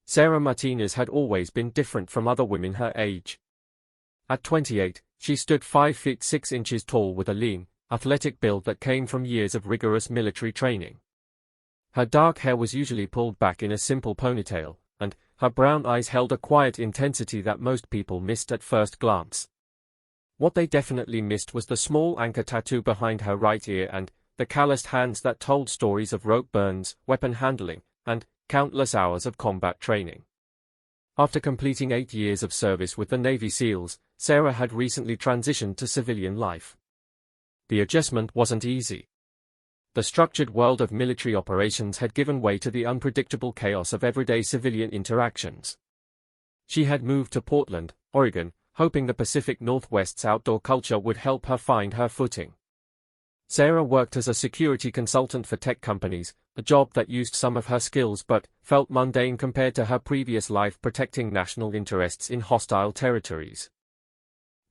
Sarah Martinez had always been different from other women her age. At 28, she stood 5 feet 6 inches tall with a lean, athletic build that came from years of rigorous military training. Her dark hair was usually pulled back in a simple ponytail, and her brown eyes held a quiet intensity that most people missed at first glance. What they definitely missed was the small anchor tattoo behind her right ear and the calloused hands that told stories of rope burns, weapon handling, and countless hours of combat training. After completing 8 years of service with the Navy SEALs, Sarah had recently transitioned to civilian life. The adjustment wasn't easy. The structured world of military operations had given way to the unpredictable chaos of everyday civilian interactions. She had moved to Portland, Oregon, hoping the Pacific Northwest's outdoor culture would help her find her footing. Sarah worked as a security consultant for tech companies, a job that used some of her skills but felt mundane compared to her previous life protecting national interests in hostile territories.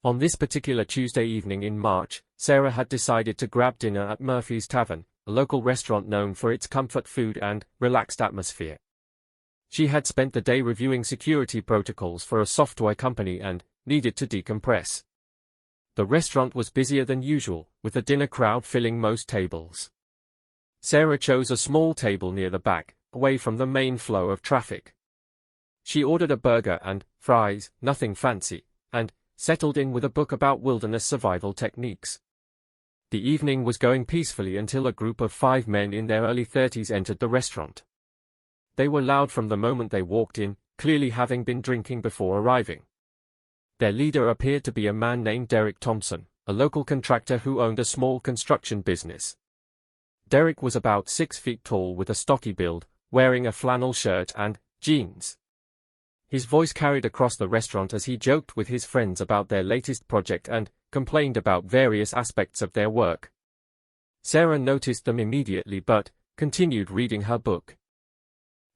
On this particular Tuesday evening in March, Sarah had decided to grab dinner at Murphy's Tavern, a local restaurant known for its comfort food and relaxed atmosphere. She had spent the day reviewing security protocols for a software company and needed to decompress. The restaurant was busier than usual, with the dinner crowd filling most tables. Sarah chose a small table near the back, away from the main flow of traffic. She ordered a burger and fries, nothing fancy, and settled in with a book about wilderness survival techniques. The evening was going peacefully until a group of 5 men in their early 30s entered the restaurant. They were loud from the moment they walked in, clearly having been drinking before arriving. Their leader appeared to be a man named Derek Thompson, a local contractor who owned a small construction business. Derek was about 6 feet tall with a stocky build, wearing a flannel shirt and jeans. His voice carried across the restaurant as he joked with his friends about their latest project and complained about various aspects of their work. Sarah noticed them immediately but continued reading her book.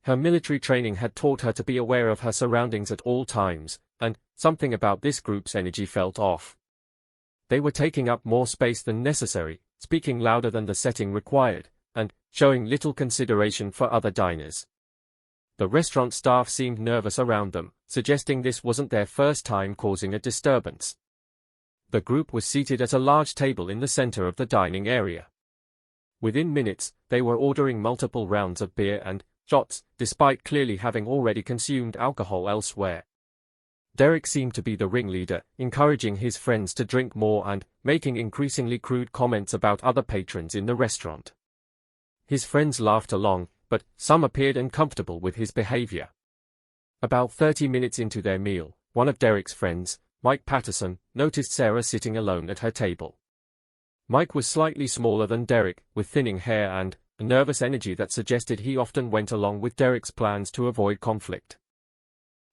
Her military training had taught her to be aware of her surroundings at all times, and something about this group's energy felt off. They were taking up more space than necessary, speaking louder than the setting required, and showing little consideration for other diners. The restaurant staff seemed nervous around them, suggesting this wasn't their first time causing a disturbance. The group was seated at a large table in the center of the dining area. Within minutes, they were ordering multiple rounds of beer and shots, despite clearly having already consumed alcohol elsewhere. Derek seemed to be the ringleader, encouraging his friends to drink more and making increasingly crude comments about other patrons in the restaurant. His friends laughed along, but some appeared uncomfortable with his behavior. About 30 minutes into their meal, one of Derek's friends, Mike Patterson, noticed Sarah sitting alone at her table. Mike was slightly smaller than Derek, with thinning hair and a nervous energy that suggested he often went along with Derek's plans to avoid conflict.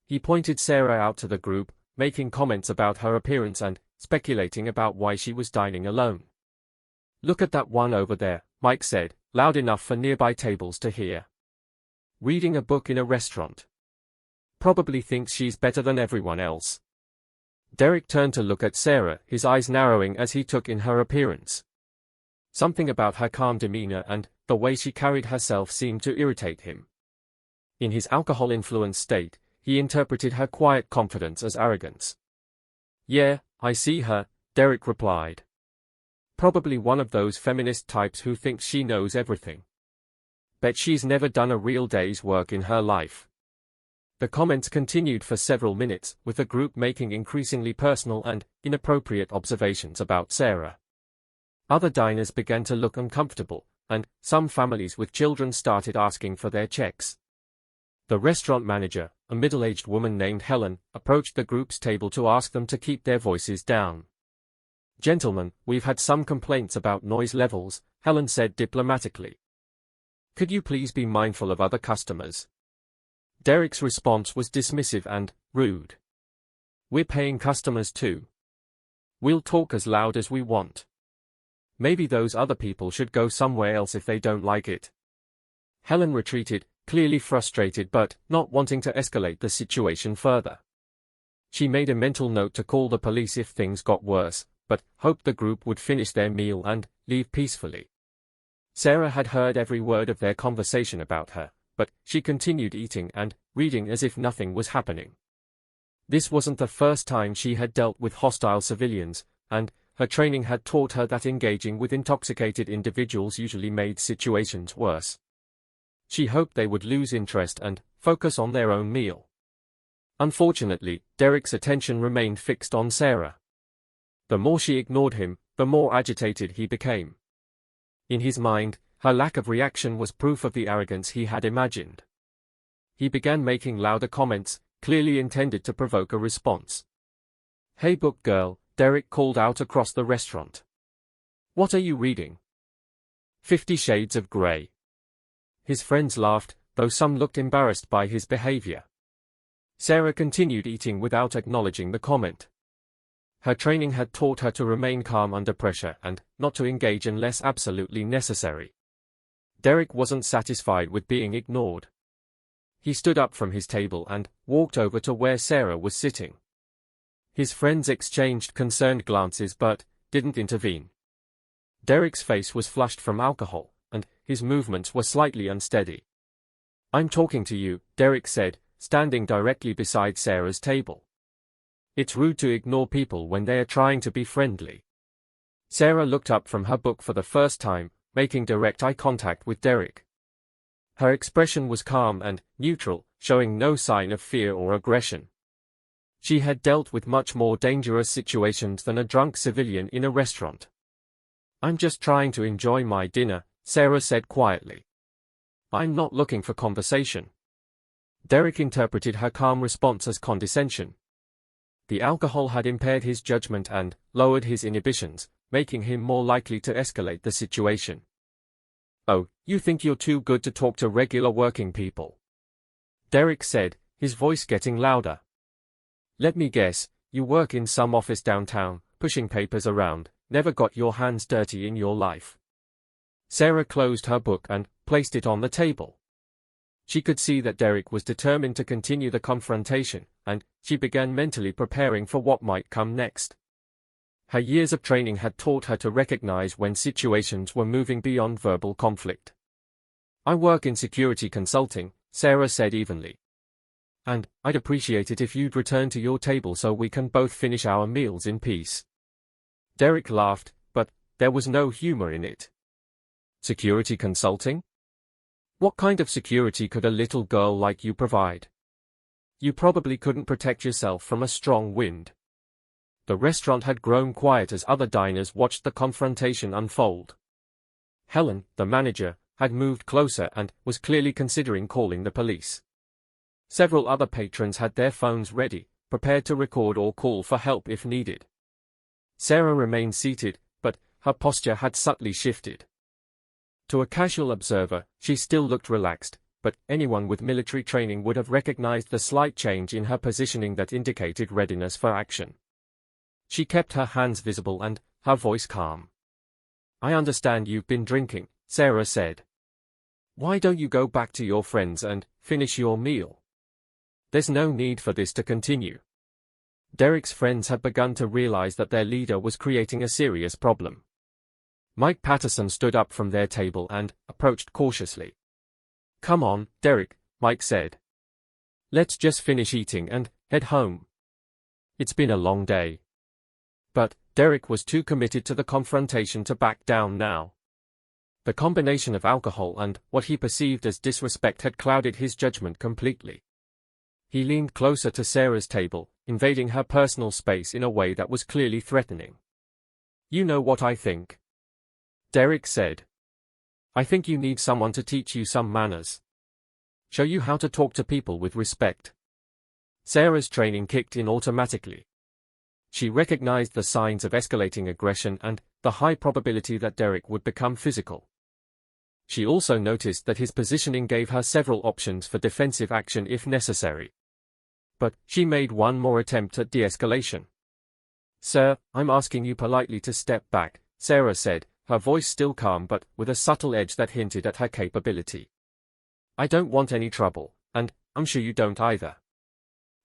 He pointed Sarah out to the group, making comments about her appearance and speculating about why she was dining alone. "Look at that one over there," Mike said, loud enough for nearby tables to hear. "Reading a book in a restaurant. Probably thinks she's better than everyone else." Derek turned to look at Sarah, his eyes narrowing as he took in her appearance. Something about her calm demeanor and the way she carried herself seemed to irritate him. In his alcohol-influenced state, he interpreted her quiet confidence as arrogance. "Yeah, I see her," Derek replied. "Probably one of those feminist types who thinks she knows everything. Bet she's never done a real day's work in her life." The comments continued for several minutes, with the group making increasingly personal and inappropriate observations about Sarah. Other diners began to look uncomfortable, and some families with children started asking for their checks. The restaurant manager, a middle-aged woman named Helen, approached the group's table to ask them to keep their voices down. "Gentlemen, we've had some complaints about noise levels," Helen said diplomatically. "Could you please be mindful of other customers?" Derek's response was dismissive and rude. "We're paying customers too. We'll talk as loud as we want. Maybe those other people should go somewhere else if they don't like it." Helen retreated, clearly frustrated but not wanting to escalate the situation further. She made a mental note to call the police if things got worse, but hoped the group would finish their meal and leave peacefully. Sarah had heard every word of their conversation about her, but she continued eating and reading as if nothing was happening. This wasn't the first time she had dealt with hostile civilians, and her training had taught her that engaging with intoxicated individuals usually made situations worse. She hoped they would lose interest and focus on their own meal. Unfortunately, Derek's attention remained fixed on Sarah. The more she ignored him, the more agitated he became. In his mind, her lack of reaction was proof of the arrogance he had imagined. He began making louder comments, clearly intended to provoke a response. "Hey book girl," Derek called out across the restaurant. "What are you reading?" 50 Shades of Grey. His friends laughed, though some looked embarrassed by his behavior. Sarah continued eating without acknowledging the comment. Her training had taught her to remain calm under pressure and not to engage unless absolutely necessary. Derek wasn't satisfied with being ignored. He stood up from his table and walked over to where Sarah was sitting. His friends exchanged concerned glances but didn't intervene. Derek's face was flushed from alcohol, and his movements were slightly unsteady. "I'm talking to you," Derek said, standing directly beside Sarah's table. "It's rude to ignore people when they are trying to be friendly." Sarah looked up from her book for the first time, making direct eye contact with Derek. Her expression was calm and neutral, showing no sign of fear or aggression. She had dealt with much more dangerous situations than a drunk civilian in a restaurant. "I'm just trying to enjoy my dinner," Sarah said quietly. "I'm not looking for conversation." Derek interpreted her calm response as condescension. The alcohol had impaired his judgment and lowered his inhibitions, making him more likely to escalate the situation. "Oh, you think you're too good to talk to regular working people?" Derek said, his voice getting louder. "Let me guess, you work in some office downtown, pushing papers around, never got your hands dirty in your life." Sarah closed her book and placed it on the table. She could see that Derek was determined to continue the confrontation, and she began mentally preparing for what might come next. Her years of training had taught her to recognize when situations were moving beyond verbal conflict. "I work in security consulting," Sarah said evenly. "And I'd appreciate it if you'd return to your table so we can both finish our meals in peace." Derek laughed, but there was no humor in it. "Security consulting? What kind of security could a little girl like you provide? You probably couldn't protect yourself from a strong wind." The restaurant had grown quiet as other diners watched the confrontation unfold. Helen, the manager, had moved closer and was clearly considering calling the police. Several other patrons had their phones ready, prepared to record or call for help if needed. Sarah remained seated, but her posture had subtly shifted. To a casual observer, she still looked relaxed, but anyone with military training would have recognized the slight change in her positioning that indicated readiness for action. She kept her hands visible and her voice calm. "I understand you've been drinking," Sarah said. "Why don't you go back to your friends and finish your meal? There's no need for this to continue." Derek's friends had begun to realize that their leader was creating a serious problem. Mike Patterson stood up from their table and approached cautiously. "Come on, Derek," Mike said. "Let's just finish eating and head home. It's been a long day." But Derek was too committed to the confrontation to back down now. The combination of alcohol and what he perceived as disrespect had clouded his judgment completely. He leaned closer to Sarah's table, invading her personal space in a way that was clearly threatening. "You know what I think," Derek said. "I think you need someone to teach you some manners. Show you how to talk to people with respect." Sarah's training kicked in automatically. She recognized the signs of escalating aggression and the high probability that Derek would become physical. She also noticed that his positioning gave her several options for defensive action if necessary. But she made one more attempt at de-escalation. "Sir, I'm asking you politely to step back," Sarah said, her voice still calm but with a subtle edge that hinted at her capability. "I don't want any trouble, and I'm sure you don't either."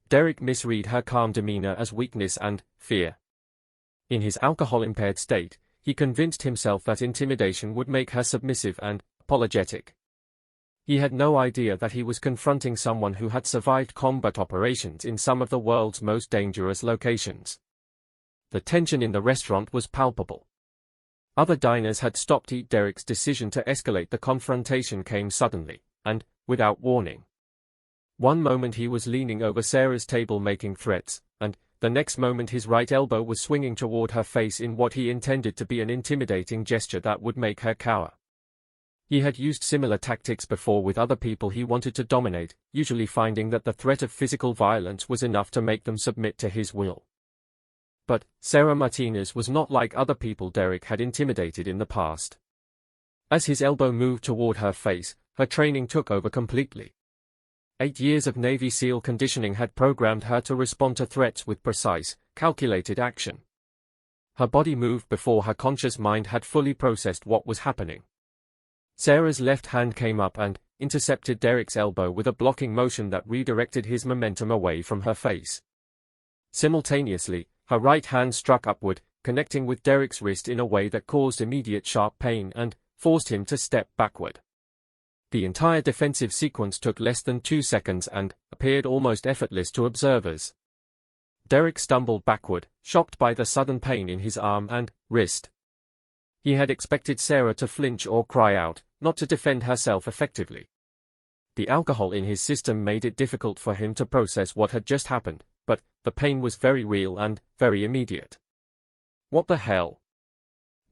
Derek misread her calm demeanor as weakness and fear. In his alcohol-impaired state, he convinced himself that intimidation would make her submissive and apologetic. He had no idea that he was confronting someone who had survived combat operations in some of the world's most dangerous locations. The tension in the restaurant was palpable. Other diners had stopped. Derek's decision to escalate the confrontation came suddenly, and without warning. One moment he was leaning over Sarah's table making threats, and the next moment his right elbow was swinging toward her face in what he intended to be an intimidating gesture that would make her cower. He had used similar tactics before with other people he wanted to dominate, usually finding that the threat of physical violence was enough to make them submit to his will. But Sarah Martinez was not like other people Derek had intimidated in the past. As his elbow moved toward her face, her training took over completely. 8 years of Navy SEAL conditioning had programmed her to respond to threats with precise, calculated action. Her body moved before her conscious mind had fully processed what was happening. Sarah's left hand came up and intercepted Derek's elbow with a blocking motion that redirected his momentum away from her face. Simultaneously, her right hand struck upward, connecting with Derek's wrist in a way that caused immediate sharp pain and forced him to step backward. The entire defensive sequence took less than 2 seconds and appeared almost effortless to observers. Derek stumbled backward, shocked by the sudden pain in his arm and wrist. He had expected Sarah to flinch or cry out, not to defend herself effectively. The alcohol in his system made it difficult for him to process what had just happened, but the pain was very real and very immediate. "What the hell?"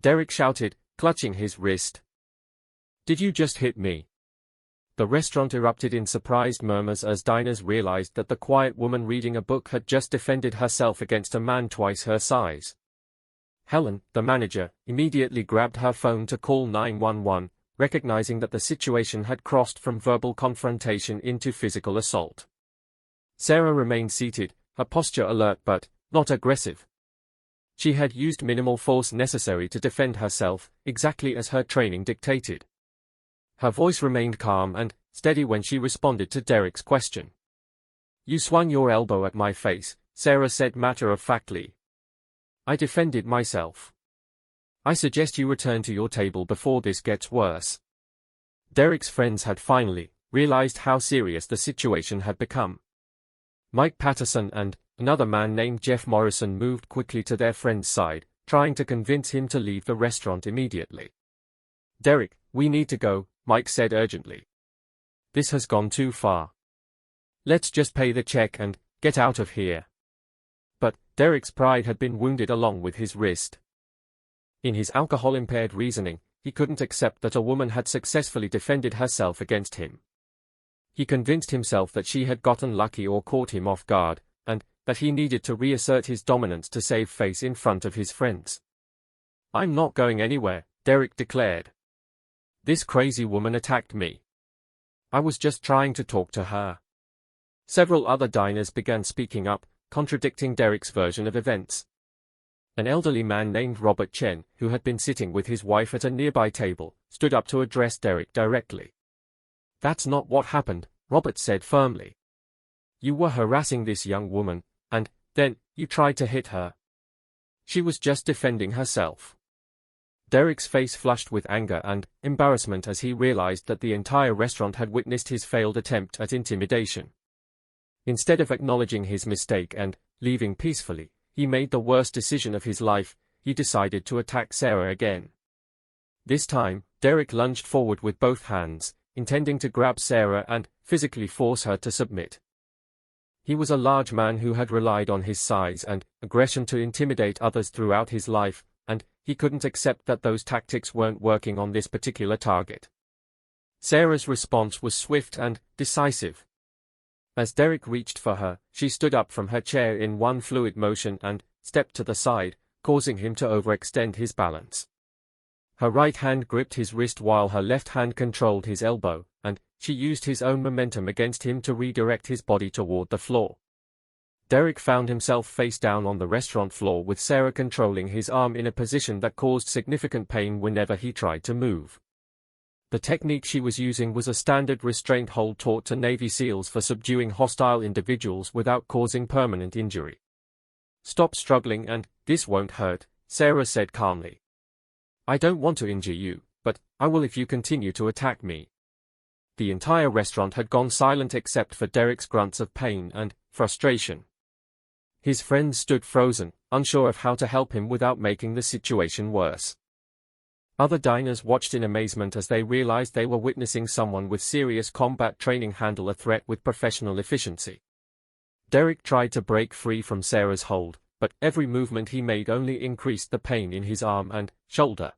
Derek shouted, clutching his wrist. "Did you just hit me?" The restaurant erupted in surprised murmurs as diners realized that the quiet woman reading a book had just defended herself against a man twice her size. Helen, the manager, immediately grabbed her phone to call 911, recognizing that the situation had crossed from verbal confrontation into physical assault. Sarah remained seated, her posture alert but not aggressive. She had used minimal force necessary to defend herself, exactly as her training dictated. Her voice remained calm and steady when she responded to Derek's question. "You swung your elbow at my face," Sarah said matter-of-factly. "I defended myself. I suggest you return to your table before this gets worse." Derek's friends had finally realized how serious the situation had become. Mike Patterson and another man named Jeff Morrison moved quickly to their friend's side, trying to convince him to leave the restaurant immediately. "Derek, we need to go," Mike said urgently. "This has gone too far. Let's just pay the check and get out of here." But Derek's pride had been wounded along with his wrist. In his alcohol-impaired reasoning, he couldn't accept that a woman had successfully defended herself against him. He convinced himself that she had gotten lucky or caught him off guard, and that he needed to reassert his dominance to save face in front of his friends. "I'm not going anywhere," Derek declared. "This crazy woman attacked me. I was just trying to talk to her." Several other diners began speaking up, contradicting Derek's version of events. An elderly man named Robert Chen, who had been sitting with his wife at a nearby table, stood up to address Derek directly. "That's not what happened," Robert said firmly. "You were harassing this young woman, and then you tried to hit her. She was just defending herself." Derek's face flushed with anger and embarrassment as he realized that the entire restaurant had witnessed his failed attempt at intimidation. Instead of acknowledging his mistake and leaving peacefully, he made the worst decision of his life. He decided to attack Sarah again. This time, Derek lunged forward with both hands, intending to grab Sarah and physically force her to submit. He was a large man who had relied on his size and aggression to intimidate others throughout his life, and he couldn't accept that those tactics weren't working on this particular target. Sarah's response was swift and decisive. As Derek reached for her, she stood up from her chair in one fluid motion and stepped to the side, causing him to overextend his balance. Her right hand gripped his wrist while her left hand controlled his elbow, and she used his own momentum against him to redirect his body toward the floor. Derek found himself face down on the restaurant floor with Sarah controlling his arm in a position that caused significant pain whenever he tried to move. The technique she was using was a standard restraint hold taught to Navy SEALs for subduing hostile individuals without causing permanent injury. "Stop struggling and this won't hurt," Sarah said calmly. "I don't want to injure you, but I will if you continue to attack me." the entire restaurant had gone silent except for Derek's grunts of pain and frustration. His friends stood frozen, unsure of how to help him without making the situation worse. Other diners watched in amazement as they realized they were witnessing someone with serious combat training handle a threat with professional efficiency. Derek tried to break free from Sarah's hold, but every movement he made only increased the pain in his arm and shoulder.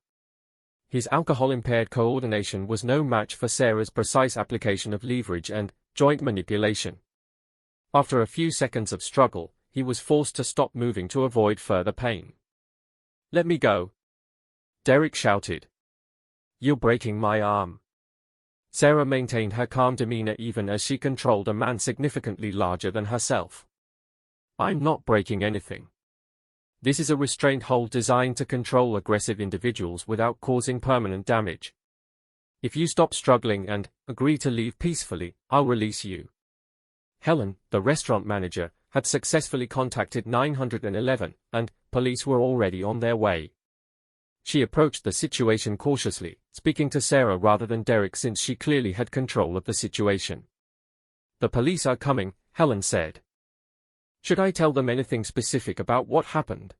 His alcohol-impaired coordination was no match for Sarah's precise application of leverage and joint manipulation. After a few seconds of struggle, he was forced to stop moving to avoid further pain. "Let me go," Derek shouted. "You're breaking my arm." Sarah maintained her calm demeanor even as she controlled a man significantly larger than herself. "I'm not breaking anything. This is a restraint hold designed to control aggressive individuals without causing permanent damage. If you stop struggling and agree to leave peacefully, I'll release you." Helen, the restaurant manager, had successfully contacted 911, and police were already on their way. She approached the situation cautiously, speaking to Sarah rather than Derek since she clearly had control of the situation. "The police are coming," Helen said. "Should I tell them anything specific about what happened?"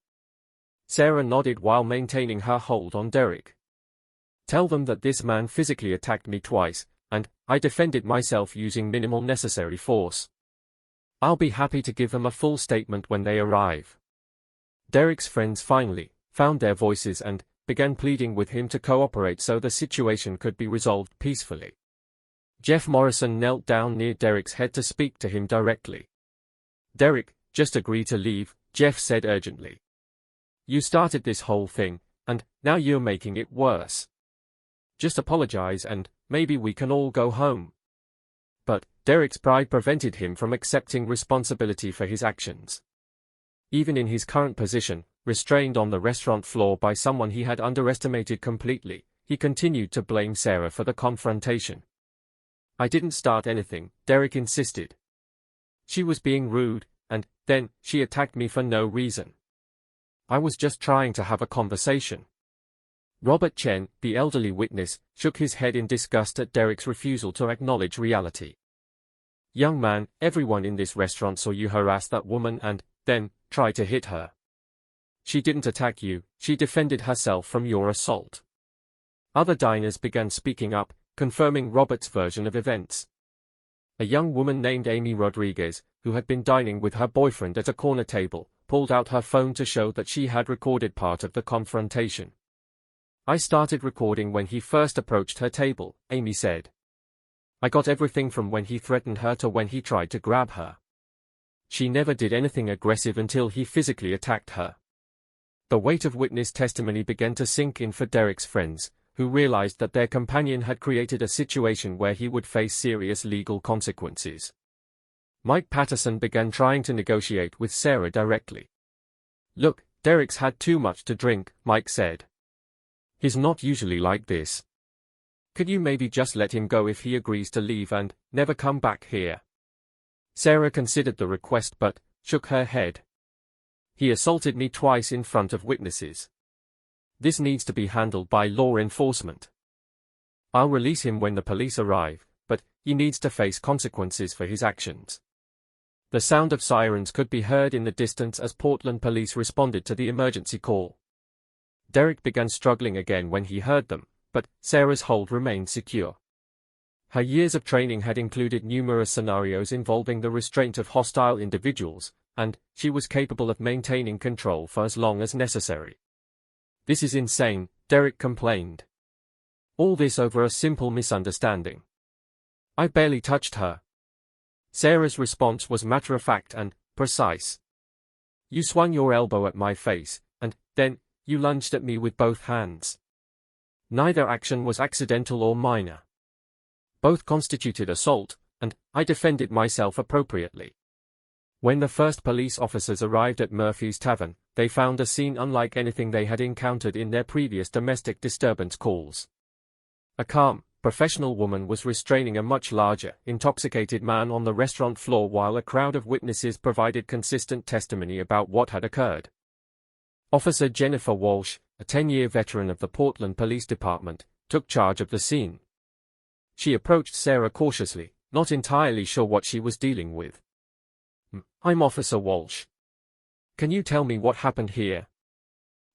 Sarah nodded while maintaining her hold on Derek. "Tell them that this man physically attacked me twice, and I defended myself using minimal necessary force. I'll be happy to give them a full statement when they arrive." Derek's friends finally found their voices and began pleading with him to cooperate so the situation could be resolved peacefully. Jeff Morrison knelt down near Derek's head to speak to him directly. "Derek, just agree to leave," Jeff said urgently. "You started this whole thing, and now you're making it worse. Just apologize and maybe we can all go home." But Derek's pride prevented him from accepting responsibility for his actions. Even in his current position, restrained on the restaurant floor by someone he had underestimated completely, he continued to blame Sarah for the confrontation. "I didn't start anything," Derek insisted. "She was being rude, and then she attacked me for no reason. I was just trying to have a conversation." Robert Chen, the elderly witness, shook his head in disgust at Derek's refusal to acknowledge reality. "Young man, everyone in this restaurant saw you harass that woman and then try to hit her. She didn't attack you, she defended herself from your assault." Other diners began speaking up, confirming Robert's version of events. A young woman named Amy Rodriguez, who had been dining with her boyfriend at a corner table, pulled out her phone to show that she had recorded part of the confrontation. "I started recording when he first approached her table," Amy said. "I got everything from when he threatened her to when he tried to grab her. She never did anything aggressive until he physically attacked her." The weight of witness testimony began to sink in for Derek's friends, who realized that their companion had created a situation where he would face serious legal consequences. Mike Patterson began trying to negotiate with Sarah directly. "Look, Derek's had too much to drink," Mike said. "He's not usually like this. Could you maybe just let him go if he agrees to leave and never come back here?" Sarah considered the request but shook her head. "He assaulted me twice in front of witnesses. This needs to be handled by law enforcement. I'll release him when the police arrive, but he needs to face consequences for his actions." The sound of sirens could be heard in the distance as Portland police responded to the emergency call. Derek began struggling again when he heard them, but Sarah's hold remained secure. Her years of training had included numerous scenarios involving the restraint of hostile individuals, and she was capable of maintaining control for as long as necessary. "This is insane," Derek complained. "All this over a simple misunderstanding. I barely touched her." Sarah's response was matter-of-fact and precise. "You swung your elbow at my face, and then you lunged at me with both hands. Neither action was accidental or minor. Both constituted assault, and I defended myself appropriately." When the first police officers arrived at Murphy's Tavern, they found a scene unlike anything they had encountered in their previous domestic disturbance calls. A calm, professional woman was restraining a much larger, intoxicated man on the restaurant floor while a crowd of witnesses provided consistent testimony about what had occurred. Officer Jennifer Walsh, a 10-year veteran of the Portland Police Department, took charge of the scene. She approached Sarah cautiously, not entirely sure what she was dealing with. "I'm Officer Walsh. Can you tell me what happened here?"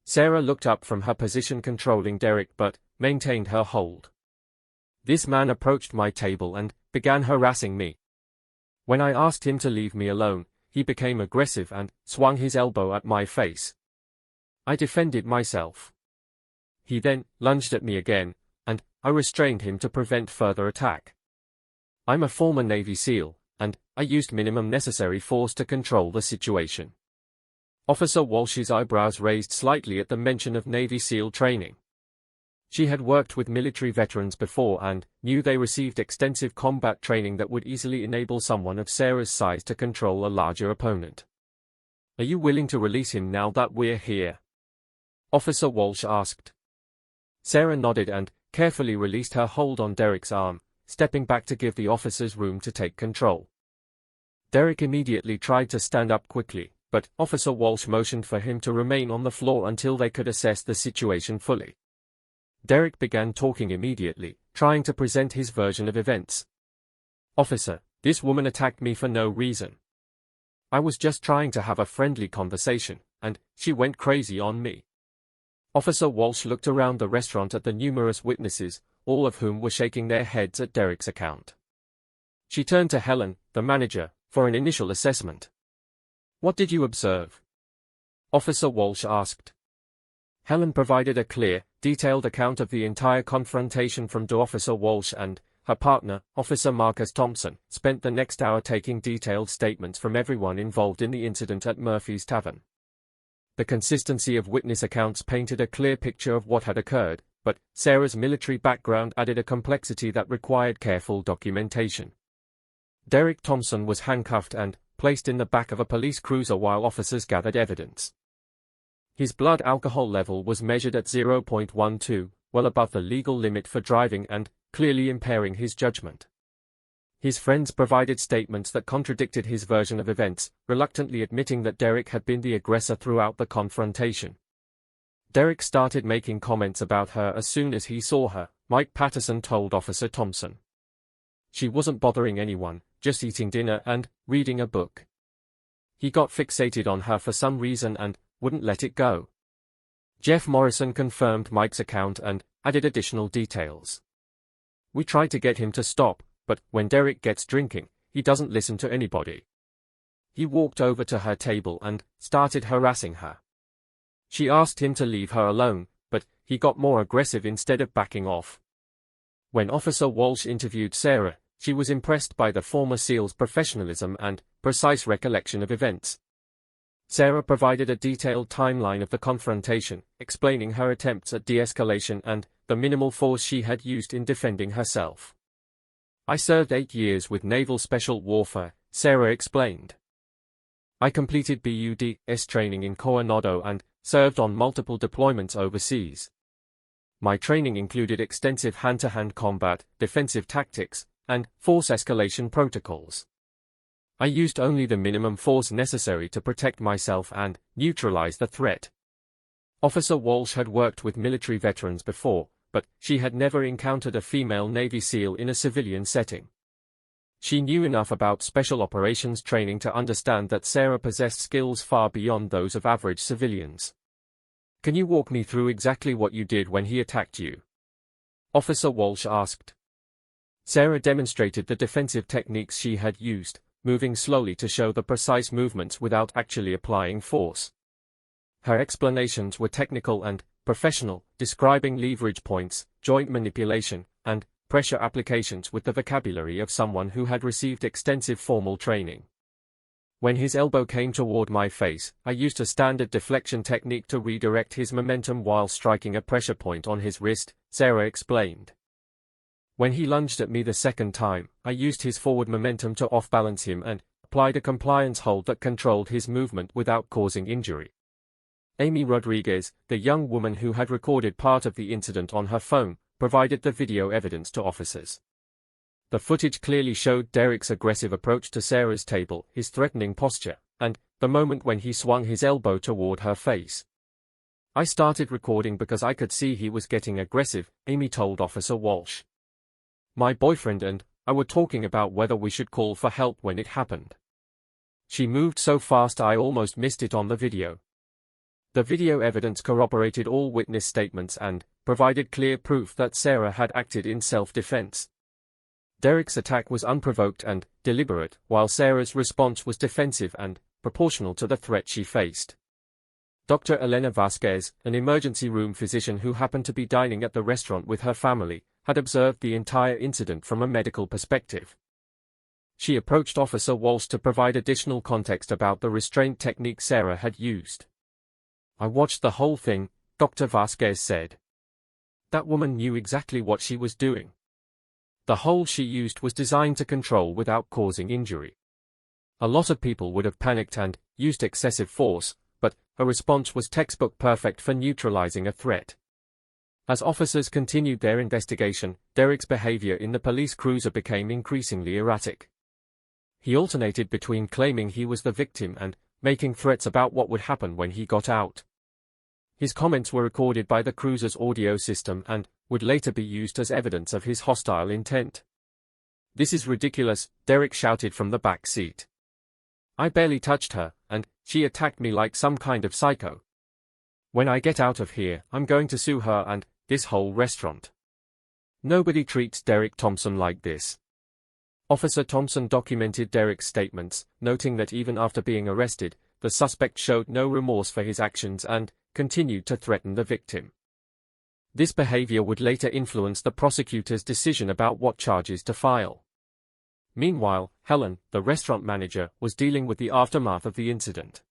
Sarah looked up from her position controlling Derek but maintained her hold. "This man approached my table and began harassing me. When I asked him to leave me alone, he became aggressive and swung his elbow at my face. I defended myself. He then lunged at me again, and I restrained him to prevent further attack. I'm a former Navy SEAL, and I used minimum necessary force to control the situation." Officer Walsh's eyebrows raised slightly at the mention of Navy SEAL training. She had worked with military veterans before and knew they received extensive combat training that would easily enable someone of Sarah's size to control a larger opponent. "Are you willing to release him now that we're here?" Officer Walsh asked. Sarah nodded and carefully released her hold on Derek's arm, stepping back to give the officers room to take control. Derek immediately tried to stand up quickly, but Officer Walsh motioned for him to remain on the floor until they could assess the situation fully. Derek began talking immediately, trying to present his version of events. "Officer, this woman attacked me for no reason. I was just trying to have a friendly conversation, and she went crazy on me." Officer Walsh looked around the restaurant at the numerous witnesses, all of whom were shaking their heads at Derek's account. She turned to Helen, the manager, for an initial assessment. "What did you observe?" Officer Walsh asked. Helen provided a clear, detailed account of the entire confrontation from Officer Walsh, and her partner, Officer Marcus Thompson, spent the next hour taking detailed statements from everyone involved in the incident at Murphy's Tavern. The consistency of witness accounts painted a clear picture of what had occurred, but Sarah's military background added a complexity that required careful documentation. Derek Thompson was handcuffed and placed in the back of a police cruiser while officers gathered evidence. His blood alcohol level was measured at 0.12, well above the legal limit for driving and clearly impairing his judgment. His friends provided statements that contradicted his version of events, reluctantly admitting that Derek had been the aggressor throughout the confrontation. Derek started making comments about her as soon as he saw her, Mike Patterson told Officer Thompson. "She wasn't bothering anyone, just eating dinner and reading a book. He got fixated on her for some reason and wouldn't let it go." Jeff Morrison confirmed Mike's account and added additional details. "We tried to get him to stop, but when Derek gets drinking, he doesn't listen to anybody. He walked over to her table and started harassing her. She asked him to leave her alone, but he got more aggressive instead of backing off." When Officer Walsh interviewed Sarah, she was impressed by the former SEAL's professionalism and precise recollection of events. Sarah provided a detailed timeline of the confrontation, explaining her attempts at de-escalation and the minimal force she had used in defending herself. "I served 8 years with Naval Special Warfare," Sarah explained. "I completed BUD/S training in Coronado and served on multiple deployments overseas. My training included extensive hand-to-hand combat, defensive tactics, and force escalation protocols. I used only the minimum force necessary to protect myself and neutralize the threat." Officer Walsh had worked with military veterans before, but she had never encountered a female Navy SEAL in a civilian setting. She knew enough about special operations training to understand that Sarah possessed skills far beyond those of average civilians. "Can you walk me through exactly what you did when he attacked you?" Officer Walsh asked. Sarah demonstrated the defensive techniques she had used, moving slowly to show the precise movements without actually applying force. Her explanations were technical and professional, describing leverage points, joint manipulation, and pressure applications with the vocabulary of someone who had received extensive formal training. "When his elbow came toward my face, I used a standard deflection technique to redirect his momentum while striking a pressure point on his wrist," Sarah explained. "When he lunged at me the second time, I used his forward momentum to off-balance him and applied a compliance hold that controlled his movement without causing injury." Amy Rodriguez, the young woman who had recorded part of the incident on her phone, provided the video evidence to officers. The footage clearly showed Derek's aggressive approach to Sarah's table, his threatening posture, and the moment when he swung his elbow toward her face. "I started recording because I could see he was getting aggressive," Amy told Officer Walsh. My boyfriend and I were talking about whether we should call for help when it happened. She moved so fast I almost missed it on the video. The video evidence corroborated all witness statements and provided clear proof that Sarah had acted in self-defense. Derek's attack was unprovoked and deliberate, while Sarah's response was defensive and proportional to the threat she faced. Dr. Elena Vasquez, an emergency room physician who happened to be dining at the restaurant with her family, had observed the entire incident from a medical perspective. She approached Officer Walsh to provide additional context about the restraint technique Sarah had used. "I watched the whole thing," Dr. Vasquez said. "That woman knew exactly what she was doing. The hold she used was designed to control without causing injury. A lot of people would have panicked and used excessive force, but her response was textbook perfect for neutralizing a threat." As officers continued their investigation, Derek's behavior in the police cruiser became increasingly erratic. He alternated between claiming he was the victim and making threats about what would happen when he got out. His comments were recorded by the cruiser's audio system and would later be used as evidence of his hostile intent. "This is ridiculous," Derek shouted from the back seat. "I barely touched her, and she attacked me like some kind of psycho. When I get out of here, I'm going to sue her and this whole restaurant. Nobody treats Derek Thompson like this." Officer Thompson documented Derek's statements, noting that even after being arrested, the suspect showed no remorse for his actions and continued to threaten the victim. This behavior would later influence the prosecutor's decision about what charges to file. Meanwhile, Helen, the restaurant manager, was dealing with the aftermath of the incident.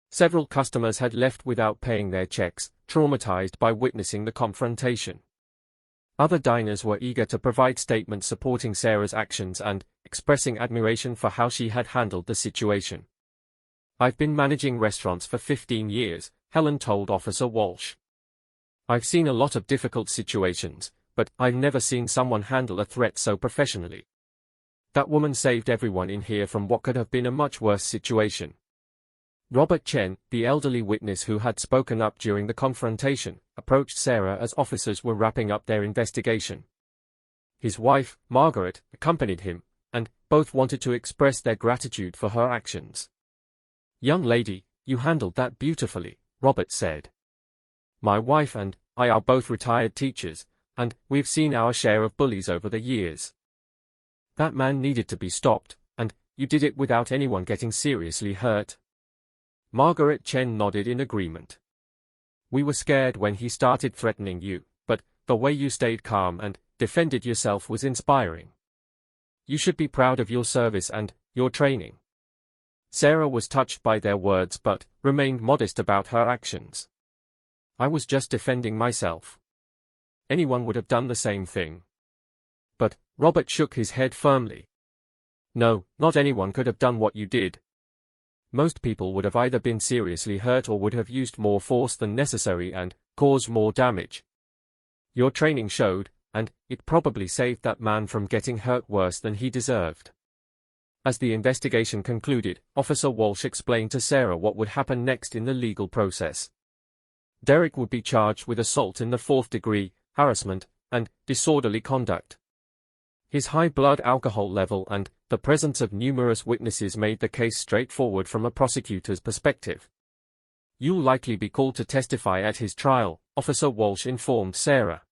Several customers had left without paying their checks, traumatized by witnessing the confrontation. Other diners were eager to provide statements supporting Sarah's actions and expressing admiration for how she had handled the situation. "I've been managing restaurants for 15 years, Helen told Officer Walsh. "I've seen a lot of difficult situations, but I've never seen someone handle a threat so professionally. That woman saved everyone in here from what could have been a much worse situation." Robert Chen, the elderly witness who had spoken up during the confrontation, approached Sarah as officers were wrapping up their investigation. His wife, Margaret, accompanied him, and both wanted to express their gratitude for her actions. "Young lady, you handled that beautifully," Robert said. "My wife and I are both retired teachers, and we've seen our share of bullies over the years. That man needed to be stopped, and you did it without anyone getting seriously hurt." Margaret Chen nodded in agreement. "We were scared when he started threatening you, but the way you stayed calm and defended yourself was inspiring. You should be proud of your service and your training." Sarah was touched by their words but remained modest about her actions. "I was just defending myself. Anyone would have done the same thing." But Robert shook his head firmly. "No, not anyone could have done what you did. Most people would have either been seriously hurt or would have used more force than necessary and caused more damage. Your training showed, and it probably saved that man from getting hurt worse than he deserved." As the investigation concluded, Officer Walsh explained to Sarah what would happen next in the legal process. Derek would be charged with assault in the 4th degree, harassment, and disorderly conduct. His high blood alcohol level and the presence of numerous witnesses made the case straightforward from a prosecutor's perspective. "You'll likely be called to testify at his trial," Officer Walsh informed Sarah.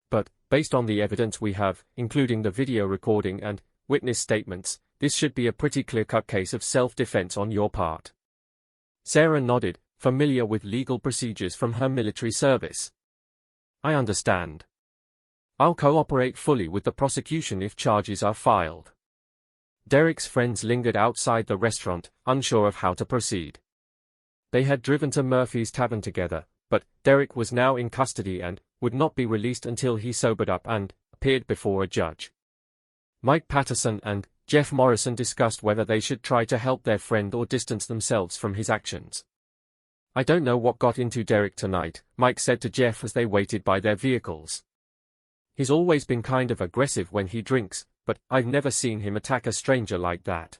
"But, based on the evidence we have, including the video recording and witness statements, this should be a pretty clear-cut case of self-defense on your part." Sarah nodded, familiar with legal procedures from her military service. "I understand. I'll cooperate fully with the prosecution if charges are filed." Derek's friends lingered outside the restaurant, unsure of how to proceed. They had driven to Murphy's Tavern together, but Derek was now in custody and would not be released until he sobered up and appeared before a judge. Mike Patterson and Jeff Morrison discussed whether they should try to help their friend or distance themselves from his actions. "I don't know what got into Derek tonight," Mike said to Jeff as they waited by their vehicles. "He's always been kind of aggressive when he drinks, but I've never seen him attack a stranger like that."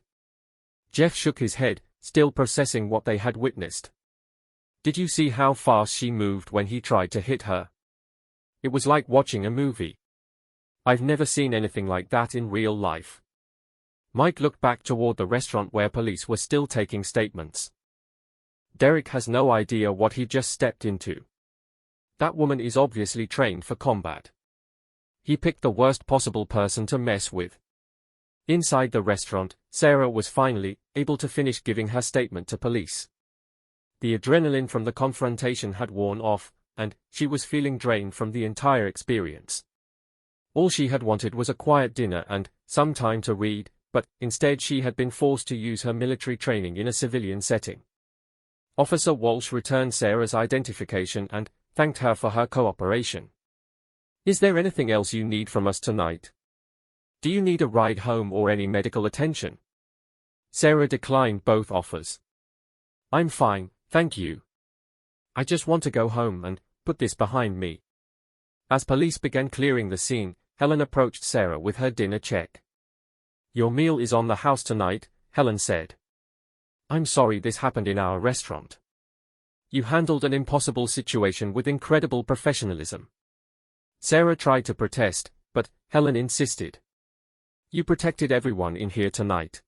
Jeff shook his head, still processing what they had witnessed. "Did you see how fast she moved when he tried to hit her? It was like watching a movie. I've never seen anything like that in real life. Mike looked back toward the restaurant where police were still taking statements. Derek has no idea what he just stepped into. That woman is obviously trained for combat. He picked the worst possible person to mess with. Inside the restaurant, Sarah was finally able to finish giving her statement to police. The adrenaline from the confrontation had worn off, and she was feeling drained from the entire experience. All she had wanted was a quiet dinner and some time to read, but instead she had been forced to use her military training in a civilian setting. Officer Walsh returned Sarah's identification and thanked her for her cooperation. "Is there anything else you need from us tonight? Do you need a ride home or any medical attention?" Sarah declined both offers. "I'm fine, thank you. I just want to go home and put this behind me." As police began clearing the scene, Helen approached Sarah with her dinner check. "Your meal is on the house tonight," Helen said. "I'm sorry this happened in our restaurant. You handled an impossible situation with incredible professionalism." Sarah tried to protest, but Helen insisted. "You protected everyone in here tonight.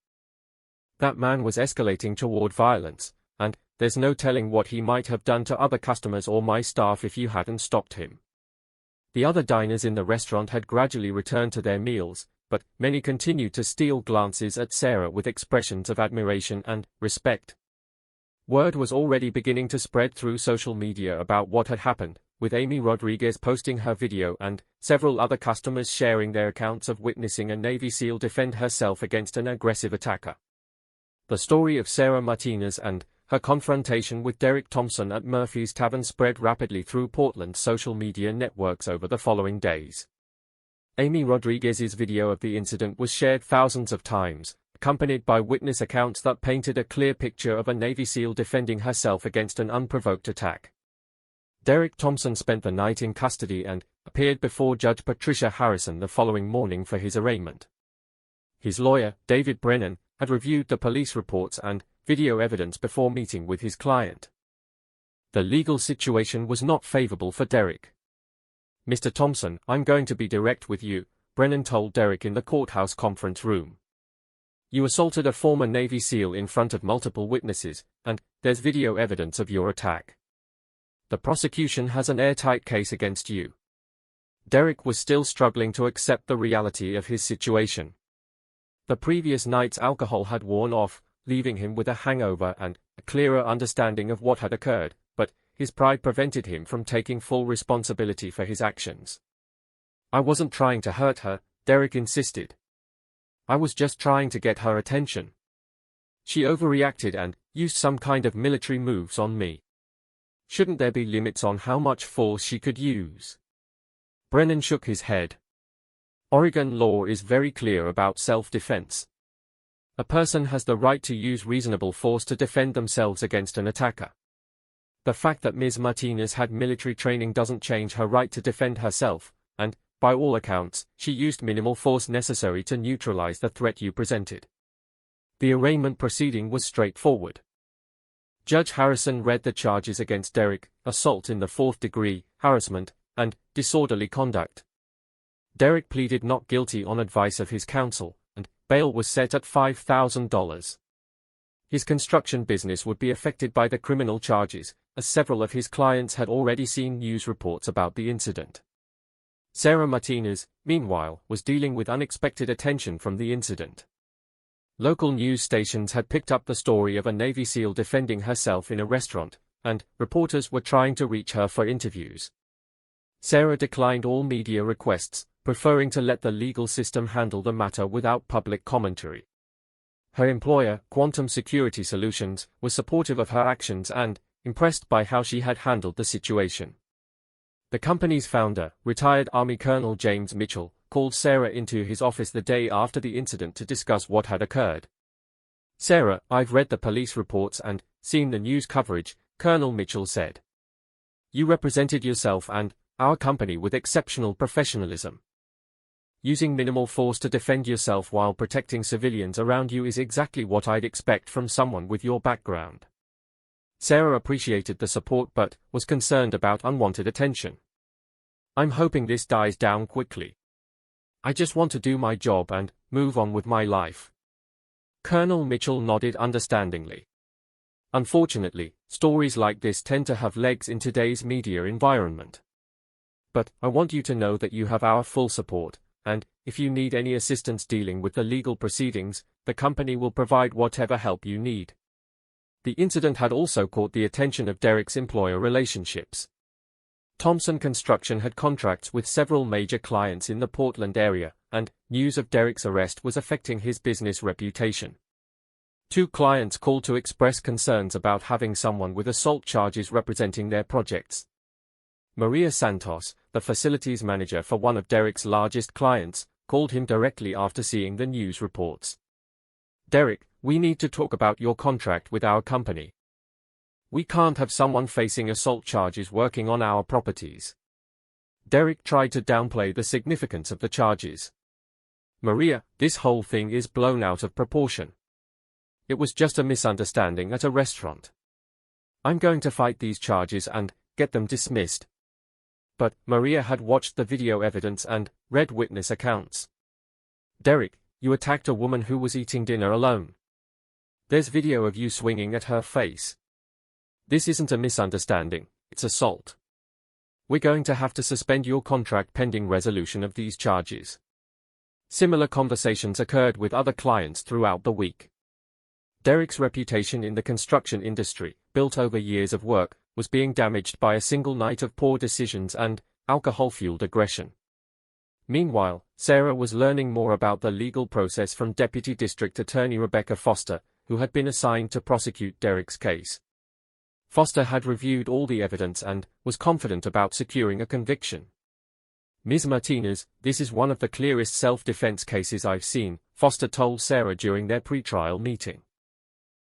That man was escalating toward violence, and there's no telling what he might have done to other customers or my staff if you hadn't stopped him." The other diners in the restaurant had gradually returned to their meals, but many continued to steal glances at Sarah with expressions of admiration and respect. Word was already beginning to spread through social media about what had happened, with Amy Rodriguez posting her video and several other customers sharing their accounts of witnessing a Navy SEAL defend herself against an aggressive attacker. The story of Sarah Martinez and her confrontation with Derek Thompson at Murphy's Tavern spread rapidly through Portland's social media networks over the following days. Amy Rodriguez's video of the incident was shared thousands of times, accompanied by witness accounts that painted a clear picture of a Navy SEAL defending herself against an unprovoked attack. Derek Thompson spent the night in custody and appeared before Judge Patricia Harrison the following morning for his arraignment. His lawyer, David Brennan, had reviewed the police reports and video evidence before meeting with his client. The legal situation was not favorable for Derek. "Mr. Thompson, I'm going to be direct with you," Brennan told Derek in the courthouse conference room. "You assaulted a former Navy SEAL in front of multiple witnesses, and there's video evidence of your attack. The prosecution has an airtight case against you." Derek was still struggling to accept the reality of his situation. The previous night's alcohol had worn off, leaving him with a hangover and a clearer understanding of what had occurred, but his pride prevented him from taking full responsibility for his actions. "I wasn't trying to hurt her," Derek insisted. "I was just trying to get her attention. She overreacted and used some kind of military moves on me. Shouldn't there be limits on how much force she could use?" Brennan shook his head. "Oregon law is very clear about self-defense. A person has the right to use reasonable force to defend themselves against an attacker. The fact that Ms. Martinez had military training doesn't change her right to defend herself, and, by all accounts, she used minimal force necessary to neutralize the threat you presented." The arraignment proceeding was straightforward. Judge Harrison read the charges against Derek: assault in the fourth degree, harassment, and disorderly conduct. Derek pleaded not guilty on advice of his counsel, and bail was set at $5,000. His construction business would be affected by the criminal charges, as several of his clients had already seen news reports about the incident. Sarah Martinez, meanwhile, was dealing with unexpected attention from the incident. Local news stations had picked up the story of a Navy SEAL defending herself in a restaurant, and reporters were trying to reach her for interviews. Sarah declined all media requests, preferring to let the legal system handle the matter without public commentary. Her employer, Quantum Security Solutions, was supportive of her actions and impressed by how she had handled the situation. The company's founder, retired Army Colonel James Mitchell, called Sarah into his office the day after the incident to discuss what had occurred. "Sarah, I've read the police reports and seen the news coverage," Colonel Mitchell said. "You represented yourself and our company with exceptional professionalism. Using minimal force to defend yourself while protecting civilians around you is exactly what I'd expect from someone with your background." Sarah appreciated the support but was concerned about unwanted attention. "I'm hoping this dies down quickly. I just want to do my job and move on with my life. Colonel Mitchell nodded understandingly. Unfortunately, stories like this tend to have legs in today's media environment. But I want you to know that you have our full support, and if you need any assistance dealing with the legal proceedings, the company will provide whatever help you need. The incident had also caught the attention of Derek's employer relationships. Thompson Construction had contracts with several major clients in the Portland area, and news of Derek's arrest was affecting his business reputation. 2 clients called to express concerns about having someone with assault charges representing their projects. Maria Santos, the facilities manager for one of Derek's largest clients, called him directly after seeing the news reports. "Derek, we need to talk about your contract with our company. We can't have someone facing assault charges working on our properties." Derek tried to downplay the significance of the charges. "Maria, this whole thing is blown out of proportion. It was just a misunderstanding at a restaurant. I'm going to fight these charges and get them dismissed." But Maria had watched the video evidence and read witness accounts. "Derek, you attacked a woman who was eating dinner alone. There's video of you swinging at her face. This isn't a misunderstanding, it's assault. We're going to have to suspend your contract pending resolution of these charges." Similar conversations occurred with other clients throughout the week. Derek's reputation in the construction industry, built over years of work, was being damaged by a single night of poor decisions and alcohol-fueled aggression. Meanwhile, Sarah was learning more about the legal process from Deputy District Attorney Rebecca Foster, who had been assigned to prosecute Derek's case. Foster had reviewed all the evidence and was confident about securing a conviction. "Ms. Martinez, this is one of the clearest self-defense cases I've seen," Foster told Sarah during their pre-trial meeting.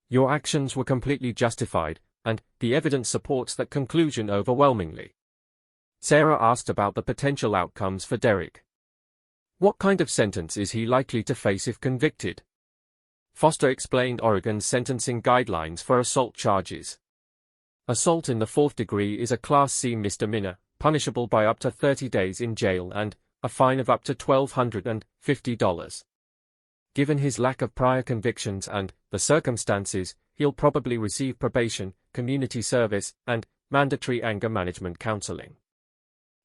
"Your actions were completely justified, and the evidence supports that conclusion overwhelmingly." Sarah asked about the potential outcomes for Derek. "What kind of sentence is he likely to face if convicted?" Foster explained Oregon's sentencing guidelines for assault charges. Assault in the 4th degree is a Class C misdemeanor, punishable by up to 30 days in jail and a fine of up to $1,250. Given his lack of prior convictions and the circumstances, he'll probably receive probation, community service, and mandatory anger management counseling.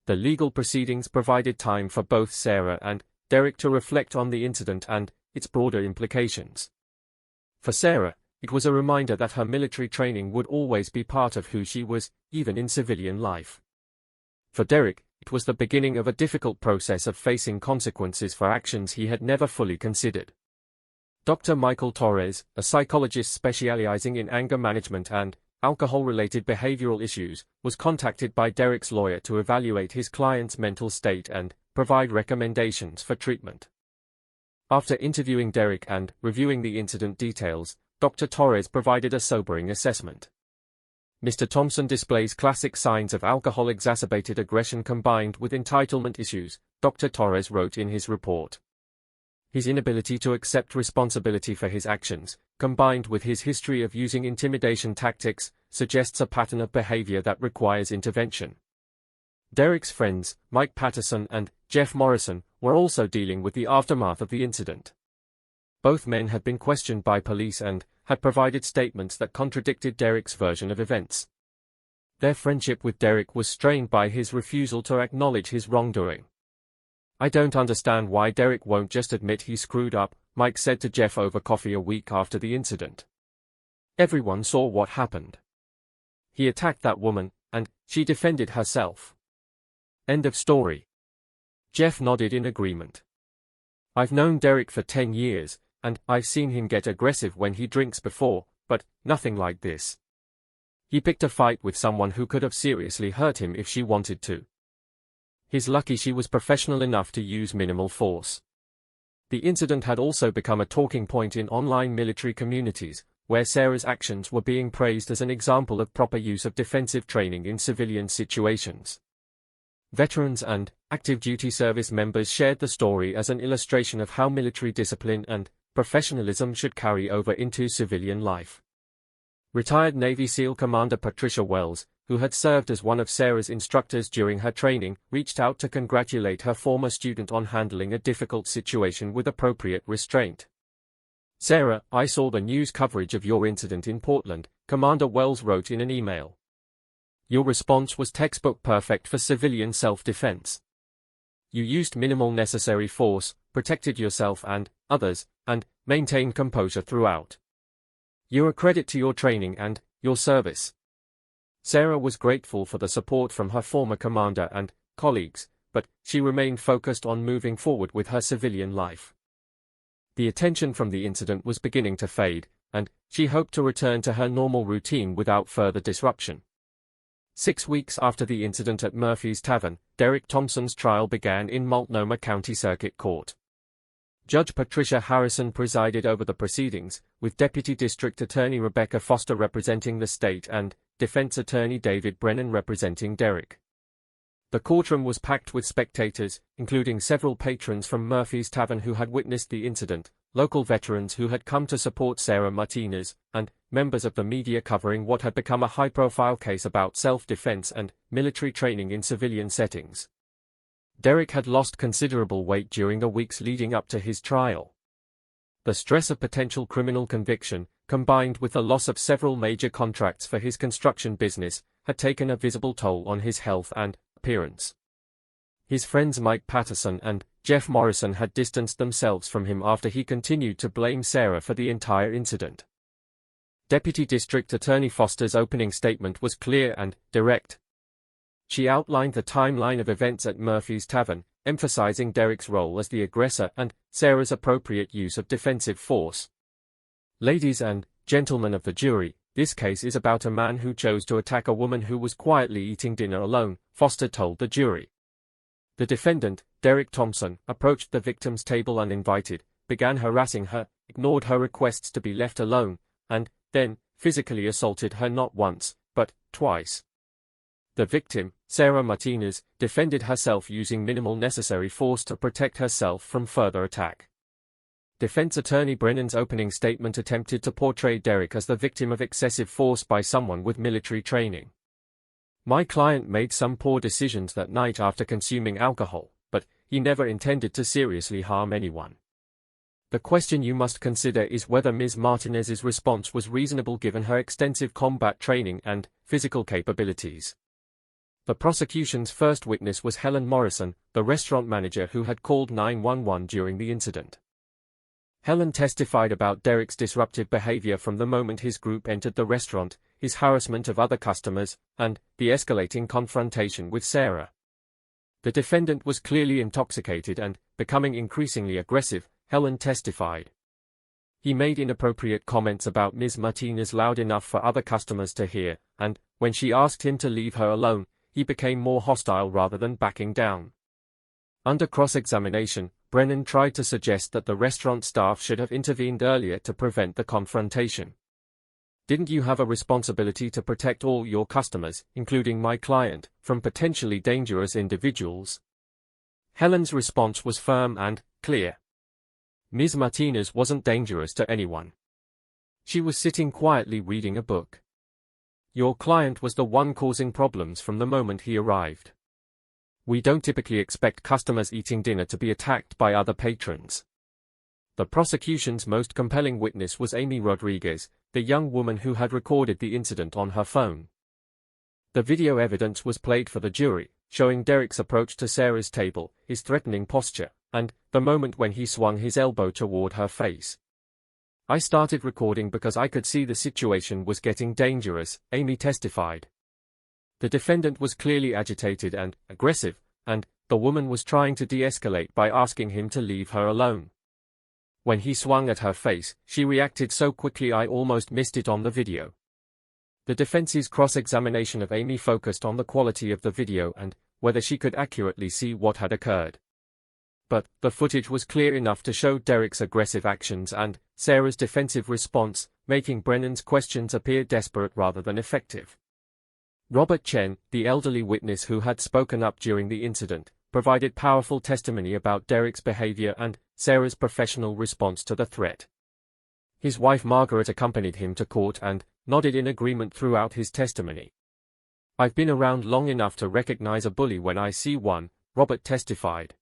The legal proceedings provided time for both Sarah and Derek to reflect on the incident and its broader implications. For Sarah, it was a reminder that her military training would always be part of who she was, even in civilian life. For Derek, it was the beginning of a difficult process of facing consequences for actions he had never fully considered. Dr. Michael Torres, a psychologist specializing in anger management and alcohol-related behavioral issues, was contacted by Derek's lawyer to evaluate his client's mental state and provide recommendations for treatment. After interviewing Derek and reviewing the incident details, Dr. Torres provided a sobering assessment. "Mr. Thompson displays classic signs of alcohol-exacerbated aggression combined with entitlement issues," Dr. Torres wrote in his report. His inability to accept responsibility for his actions, combined with his history of using intimidation tactics, suggests a pattern of behavior that requires intervention. Derek's friends, Mike Patterson and Jeff Morrison, were also dealing with the aftermath of the incident. Both men had been questioned by police and had provided statements that contradicted Derek's version of events. Their friendship with Derek was strained by his refusal to acknowledge his wrongdoing. "I don't understand why Derek won't just admit he screwed up," Mike said to Jeff over coffee a week after the incident. "Everyone saw what happened. He attacked that woman, and she defended herself. End of story." Jeff nodded in agreement. "I've known Derek for 10 years, and I've seen him get aggressive when he drinks before, but nothing like this. He picked a fight with someone who could have seriously hurt him if she wanted to. He's lucky she was professional enough to use minimal force." The incident had also become a talking point in online military communities, where Sarah's actions were being praised as an example of proper use of defensive training in civilian situations. Veterans and active duty service members shared the story as an illustration of how military discipline and professionalism should carry over into civilian life. Retired Navy SEAL Commander Patricia Wells, who had served as one of Sarah's instructors during her training, reached out to congratulate her former student on handling a difficult situation with appropriate restraint. "Sarah, I saw the news coverage of your incident in Portland," Commander Wells wrote in an email. "Your response was textbook perfect for civilian self-defense. You used minimal necessary force, protected yourself and others, and maintained composure throughout. You're a credit to your training and your service." Sarah was grateful for the support from her former commander and colleagues, but she remained focused on moving forward with her civilian life. The attention from the incident was beginning to fade, and she hoped to return to her normal routine without further disruption. 6 weeks after the incident at Murphy's Tavern, Derek Thompson's trial began in Multnomah County Circuit Court. Judge Patricia Harrison presided over the proceedings, with Deputy District Attorney Rebecca Foster representing the state and Defense Attorney David Brennan representing Derek. The courtroom was packed with spectators, including several patrons from Murphy's Tavern who had witnessed the incident, local veterans who had come to support Sarah Martinez, and members of the media covering what had become a high-profile case about self-defense and military training in civilian settings. Derek had lost considerable weight during the weeks leading up to his trial. The stress of potential criminal conviction, combined with the loss of several major contracts for his construction business, had taken a visible toll on his health and appearance. His friends Mike Patterson and Jeff Morrison had distanced themselves from him after he continued to blame Sarah for the entire incident. Deputy District Attorney Foster's opening statement was clear and direct. She outlined the timeline of events at Murphy's Tavern, emphasizing Derek's role as the aggressor and Sarah's appropriate use of defensive force. "Ladies and gentlemen of the jury, this case is about a man who chose to attack a woman who was quietly eating dinner alone," Foster told the jury. The defendant, Derek Thompson, approached the victim's table uninvited, began harassing her, ignored her requests to be left alone, and then physically assaulted her not once, but twice. The victim, Sarah Martinez, defended herself using minimal necessary force to protect herself from further attack. Defense Attorney Brennan's opening statement attempted to portray Derek as the victim of excessive force by someone with military training. "My client made some poor decisions that night after consuming alcohol, but he never intended to seriously harm anyone. The question you must consider is whether Ms. Martinez's response was reasonable given her extensive combat training and physical capabilities." The prosecution's first witness was Helen Morrison, the restaurant manager who had called 911 during the incident. Helen testified about Derek's disruptive behavior from the moment his group entered the restaurant, his harassment of other customers, and the escalating confrontation with Sarah. The defendant was clearly intoxicated and becoming increasingly aggressive, Helen testified. He made inappropriate comments about Ms. Martinez loud enough for other customers to hear, and when she asked him to leave her alone, he became more hostile rather than backing down. Under cross-examination, Brennan tried to suggest that the restaurant staff should have intervened earlier to prevent the confrontation. "Didn't you have a responsibility to protect all your customers, including my client, from potentially dangerous individuals?" Helen's response was firm and clear. Ms. Martinez wasn't dangerous to anyone. She was sitting quietly reading a book. Your client was the one causing problems from the moment he arrived. We don't typically expect customers eating dinner to be attacked by other patrons. The prosecution's most compelling witness was Amy Rodriguez, the young woman who had recorded the incident on her phone. The video evidence was played for the jury, showing Derek's approach to Sarah's table, his threatening posture, and the moment when he swung his elbow toward her face. "I started recording because I could see the situation was getting dangerous," Amy testified. The defendant was clearly agitated and aggressive, and the woman was trying to de-escalate by asking him to leave her alone. When he swung at her face, she reacted so quickly I almost missed it on the video. The defense's cross-examination of Amy focused on the quality of the video and whether she could accurately see what had occurred. But the footage was clear enough to show Derek's aggressive actions and Sarah's defensive response, making Brennan's questions appear desperate rather than effective. Robert Chen, the elderly witness who had spoken up during the incident, provided powerful testimony about Derek's behavior and Sarah's professional response to the threat. His wife Margaret accompanied him to court and nodded in agreement throughout his testimony. I've been around long enough to recognize a bully when I see one, Robert testified.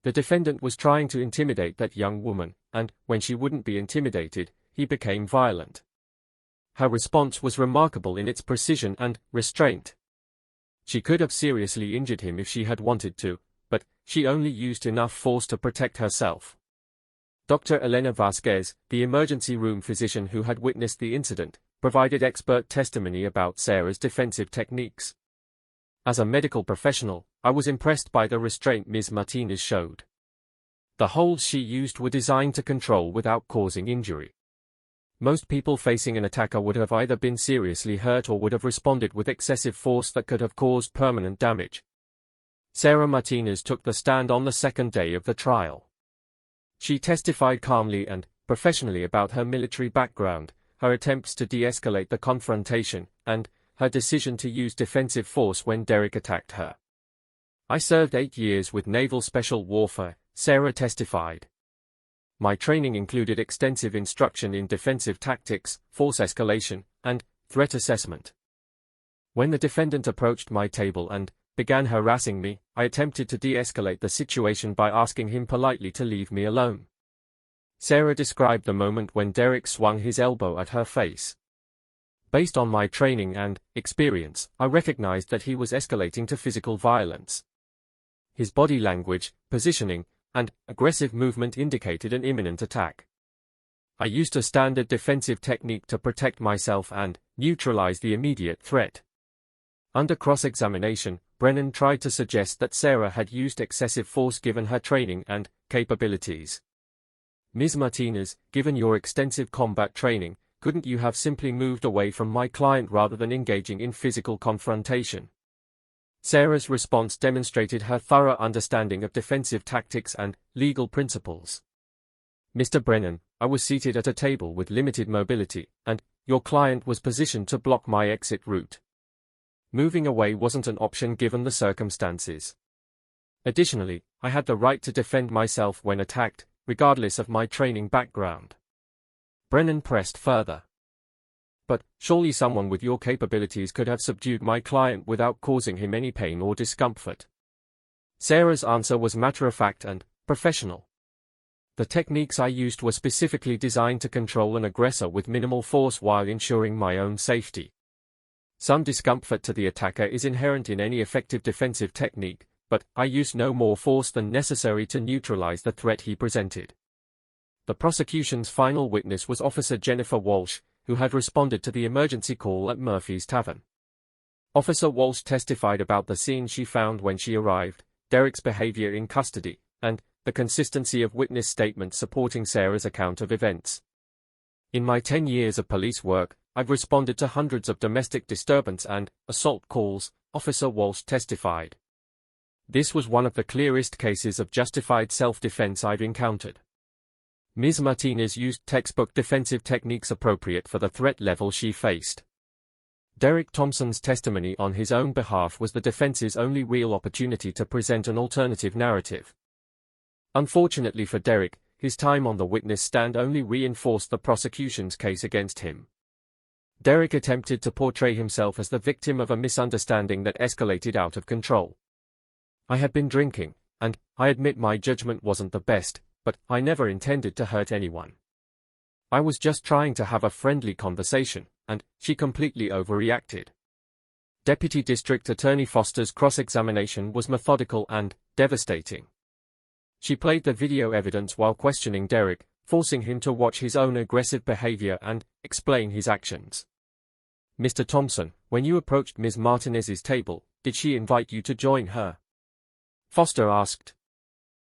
The defendant was trying to intimidate that young woman, and, when she wouldn't be intimidated, he became violent. Her response was remarkable in its precision and restraint. She could have seriously injured him if she had wanted to, but she only used enough force to protect herself. Dr. Elena Vasquez, the emergency room physician who had witnessed the incident, provided expert testimony about Sarah's defensive techniques. As a medical professional, I was impressed by the restraint Ms. Martinez showed. The holds she used were designed to control without causing injury. Most people facing an attacker would have either been seriously hurt or would have responded with excessive force that could have caused permanent damage. Sarah Martinez took the stand on the second day of the trial. She testified calmly and professionally about her military background, her attempts to de-escalate the confrontation, and her decision to use defensive force when Derek attacked her. I served 8 years with Naval Special Warfare, Sarah testified. My training included extensive instruction in defensive tactics, force escalation, and threat assessment. When the defendant approached my table and began harassing me, I attempted to de-escalate the situation by asking him politely to leave me alone. Sarah described the moment when Derek swung his elbow at her face. Based on my training and experience, I recognized that he was escalating to physical violence. His body language, positioning, and aggressive movement indicated an imminent attack. I used a standard defensive technique to protect myself and neutralize the immediate threat. Under cross-examination, Brennan tried to suggest that Sarah had used excessive force given her training and capabilities. Ms. Martinez, given your extensive combat training, couldn't you have simply moved away from my client rather than engaging in physical confrontation? Sarah's response demonstrated her thorough understanding of defensive tactics and legal principles. Mr. Brennan, I was seated at a table with limited mobility, and your client was positioned to block my exit route. Moving away wasn't an option given the circumstances. Additionally, I had the right to defend myself when attacked, regardless of my training background. Brennan pressed further. But surely someone with your capabilities could have subdued my client without causing him any pain or discomfort. Sarah's answer was matter-of-fact and professional. The techniques I used were specifically designed to control an aggressor with minimal force while ensuring my own safety. Some discomfort to the attacker is inherent in any effective defensive technique, but I used no more force than necessary to neutralize the threat he presented. The prosecution's final witness was Officer Jennifer Walsh, who had responded to the emergency call at Murphy's Tavern. Officer Walsh testified about the scene she found when she arrived, Derek's behavior in custody, and the consistency of witness statements supporting Sarah's account of events. In my 10 years of police work, I've responded to hundreds of domestic disturbance and assault calls, Officer Walsh testified. This was one of the clearest cases of justified self-defense I've encountered. Ms. Martinez used textbook defensive techniques appropriate for the threat level she faced. Derek Thompson's testimony on his own behalf was the defense's only real opportunity to present an alternative narrative. Unfortunately for Derek, his time on the witness stand only reinforced the prosecution's case against him. Derek attempted to portray himself as the victim of a misunderstanding that escalated out of control. I had been drinking, and I admit my judgment wasn't the best, but I never intended to hurt anyone. I was just trying to have a friendly conversation, and she completely overreacted. Deputy District Attorney Foster's cross-examination was methodical and devastating. She played the video evidence while questioning Derek, forcing him to watch his own aggressive behavior and explain his actions. Mr. Thompson, when you approached Ms. Martinez's table, did she invite you to join her? Foster asked.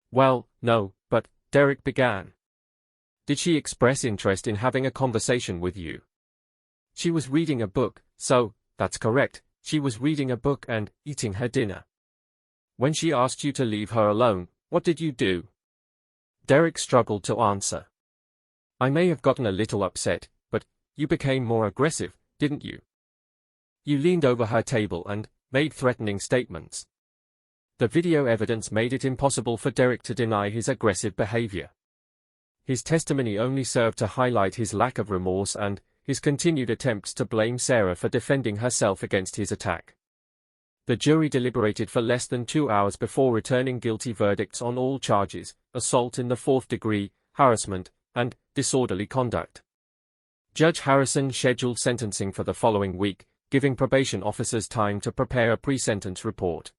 Well, no, but, Derek began. Did she express interest in having a conversation with you? She was reading a book, so, that's correct, she was reading a book and eating her dinner. When she asked you to leave her alone, what did you do? Derek struggled to answer. I may have gotten a little upset, but you became more aggressive, didn't you? You leaned over her table and made threatening statements. The video evidence made it impossible for Derek to deny his aggressive behavior. His testimony only served to highlight his lack of remorse and his continued attempts to blame Sarah for defending herself against his attack. The jury deliberated for less than 2 hours before returning guilty verdicts on all charges: assault in the fourth degree, harassment, and disorderly conduct. Judge Harrison scheduled sentencing for the following week, giving probation officers time to prepare a pre-sentence report.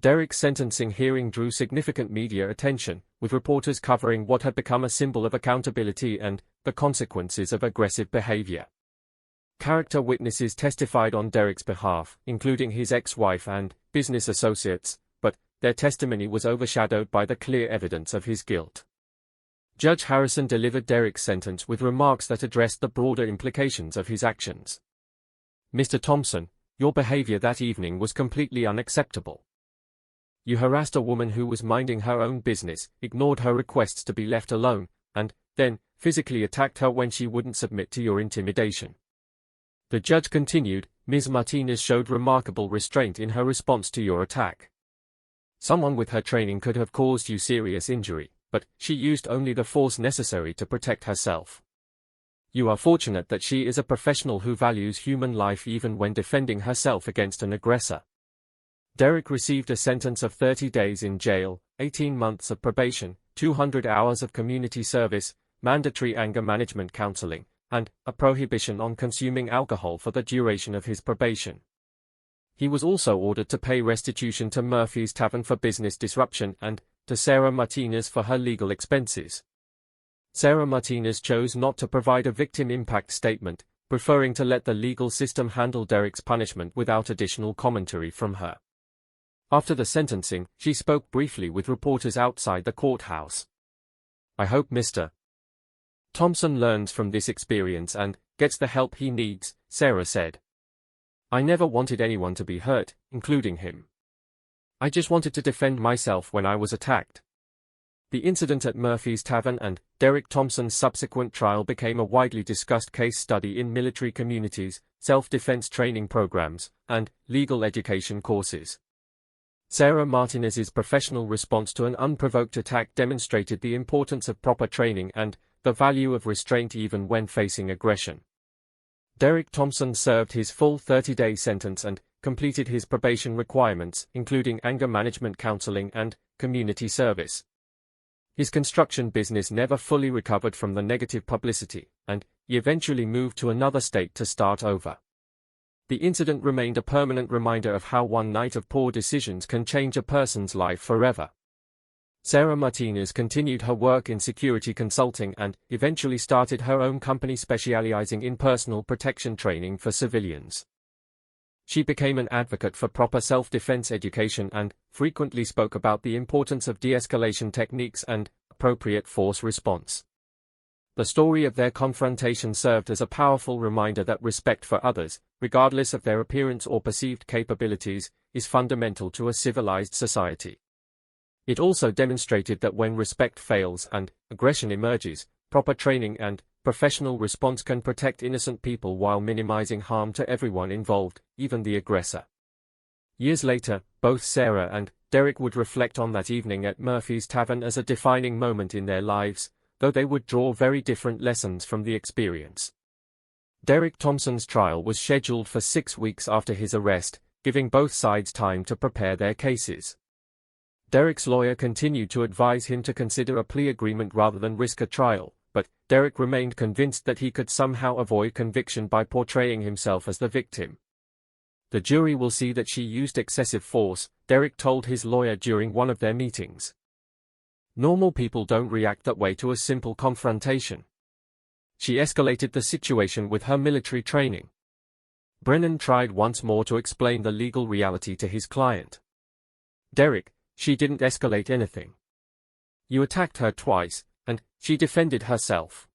Derek's sentencing hearing drew significant media attention, with reporters covering what had become a symbol of accountability and the consequences of aggressive behavior. Character witnesses testified on Derek's behalf, including his ex-wife and business associates, but their testimony was overshadowed by the clear evidence of his guilt. Judge Harrison delivered Derek's sentence with remarks that addressed the broader implications of his actions. "Mr. Thompson, your behavior that evening was completely unacceptable. You harassed a woman who was minding her own business, ignored her requests to be left alone, and then physically attacked her when she wouldn't submit to your intimidation." The judge continued, "Ms. Martinez showed remarkable restraint in her response to your attack. Someone with her training could have caused you serious injury, but she used only the force necessary to protect herself. You are fortunate that she is a professional who values human life even when defending herself against an aggressor." Derek received a sentence of 30 days in jail, 18 months of probation, 200 hours of community service, mandatory anger management counseling, and a prohibition on consuming alcohol for the duration of his probation. He was also ordered to pay restitution to Murphy's Tavern for business disruption and to Sarah Martinez for her legal expenses. Sarah Martinez chose not to provide a victim impact statement, preferring to let the legal system handle Derek's punishment without additional commentary from her. After the sentencing, she spoke briefly with reporters outside the courthouse. "I hope Mr. Thompson learns from this experience and gets the help he needs," Sarah said. "I never wanted anyone to be hurt, including him. I just wanted to defend myself when I was attacked." The incident at Murphy's Tavern and Derek Thompson's subsequent trial became a widely discussed case study in military communities, self-defense training programs, and legal education courses. Sarah Martinez's professional response to an unprovoked attack demonstrated the importance of proper training and the value of restraint even when facing aggression. Derek Thompson served his full 30-day sentence and completed his probation requirements, including anger management counseling and community service. His construction business never fully recovered from the negative publicity, and he eventually moved to another state to start over. The incident remained a permanent reminder of how one night of poor decisions can change a person's life forever. Sarah Martinez continued her work in security consulting and eventually started her own company specializing in personal protection training for civilians. She became an advocate for proper self-defense education and frequently spoke about the importance of de-escalation techniques and appropriate force response. The story of their confrontation served as a powerful reminder that respect for others, regardless of their appearance or perceived capabilities, is fundamental to a civilized society. It also demonstrated that when respect fails and aggression emerges, proper training and professional response can protect innocent people while minimizing harm to everyone involved, even the aggressor. Years later, both Sarah and Derek would reflect on that evening at Murphy's Tavern as a defining moment in their lives, though they would draw very different lessons from the experience. Derek Thompson's trial was scheduled for 6 weeks after his arrest, giving both sides time to prepare their cases. Derek's lawyer continued to advise him to consider a plea agreement rather than risk a trial, but Derek remained convinced that he could somehow avoid conviction by portraying himself as the victim. "The jury will see that she used excessive force," Derek told his lawyer during one of their meetings. "Normal people don't react that way to a simple confrontation. She escalated the situation with her military training." Brennan tried once more to explain the legal reality to his client. "Derek, she didn't escalate anything. You attacked her twice, and she defended herself.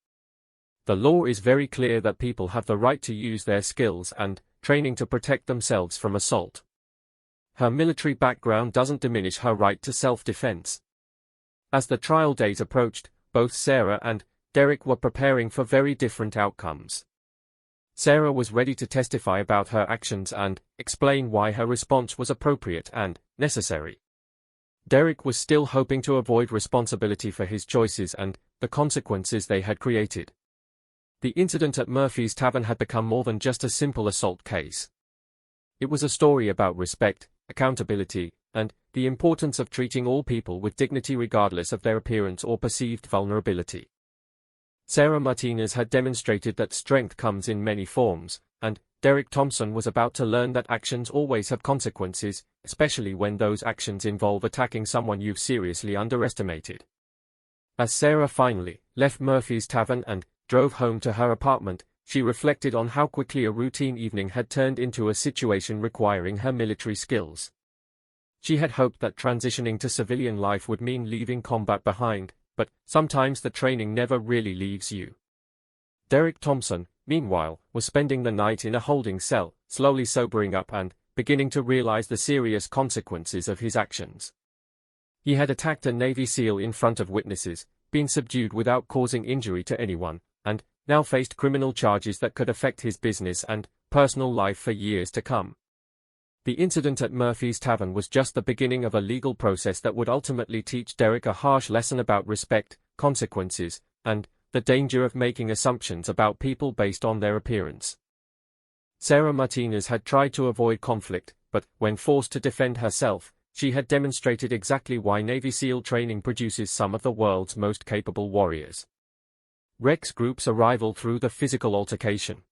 The law is very clear that people have the right to use their skills and training to protect themselves from assault. Her military background doesn't diminish her right to self-defense." As the trial date approached, both Sarah and Derek were preparing for very different outcomes. Sarah was ready to testify about her actions and explain why her response was appropriate and necessary. Derek was still hoping to avoid responsibility for his choices and the consequences they had created. The incident at Murphy's Tavern had become more than just a simple assault case. It was a story about respect, accountability, and the importance of treating all people with dignity regardless of their appearance or perceived vulnerability. Sarah Martinez had demonstrated that strength comes in many forms, and Derek Thompson was about to learn that actions always have consequences, especially when those actions involve attacking someone you've seriously underestimated. As Sarah finally left Murphy's Tavern and drove home to her apartment, she reflected on how quickly a routine evening had turned into a situation requiring her military skills. She had hoped that transitioning to civilian life would mean leaving combat behind, but sometimes the training never really leaves you. Derek Thompson, meanwhile, was spending the night in a holding cell, slowly sobering up and beginning to realize the serious consequences of his actions. He had attacked a Navy SEAL in front of witnesses, been subdued without causing injury to anyone, and now faced criminal charges that could affect his business and personal life for years to come. The incident at Murphy's Tavern was just the beginning of a legal process that would ultimately teach Derek a harsh lesson about respect, consequences, and the danger of making assumptions about people based on their appearance. Sarah Martinez had tried to avoid conflict, but when forced to defend herself, she had demonstrated exactly why Navy SEAL training produces some of the world's most capable warriors. Rex Group's arrival through the physical altercation.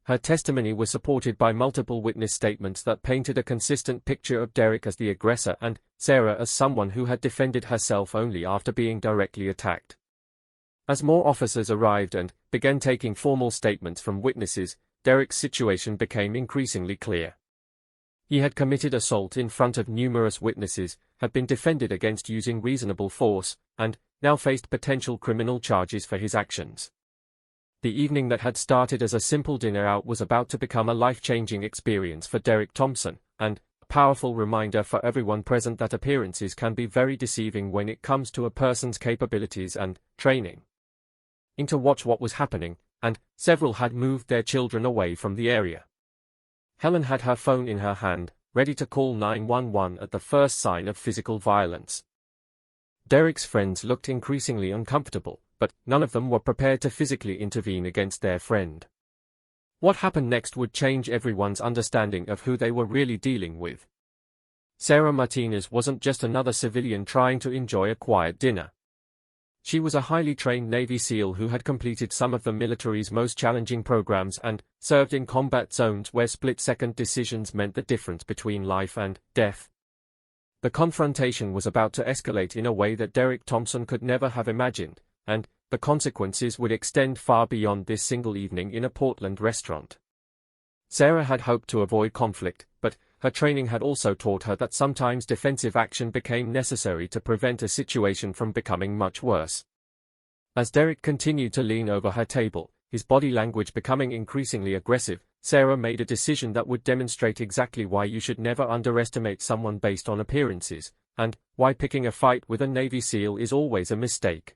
Her testimony was supported by multiple witness statements that painted a consistent picture of Derek as the aggressor and Sarah as someone who had defended herself only after being directly attacked. As more officers arrived and began taking formal statements from witnesses, Derek's situation became increasingly clear. He had committed assault in front of numerous witnesses, had been defended against using reasonable force, and now faced potential criminal charges for his actions. The evening that had started as a simple dinner out was about to become a life-changing experience for Derek Thompson, and a powerful reminder for everyone present that appearances can be very deceiving when it comes to a person's capabilities and training. In to watch what was happening, and several had moved their children away from the area. Helen had her phone in her hand, ready to call 911 at the first sign of physical violence. Derek's friends looked increasingly uncomfortable, but none of them were prepared to physically intervene against their friend. What happened next would change everyone's understanding of who they were really dealing with. Sarah Martinez wasn't just another civilian trying to enjoy a quiet dinner. She was a highly trained Navy SEAL who had completed some of the military's most challenging programs and served in combat zones where split-second decisions meant the difference between life and death. The confrontation was about to escalate in a way that Derek Thompson could never have imagined, and the consequences would extend far beyond this single evening in a Portland restaurant. Sarah had hoped to avoid conflict, but her training had also taught her that sometimes defensive action became necessary to prevent a situation from becoming much worse. As Derek continued to lean over her table, his body language becoming increasingly aggressive, Sarah made a decision that would demonstrate exactly why you should never underestimate someone based on appearances, and why picking a fight with a Navy SEAL is always a mistake.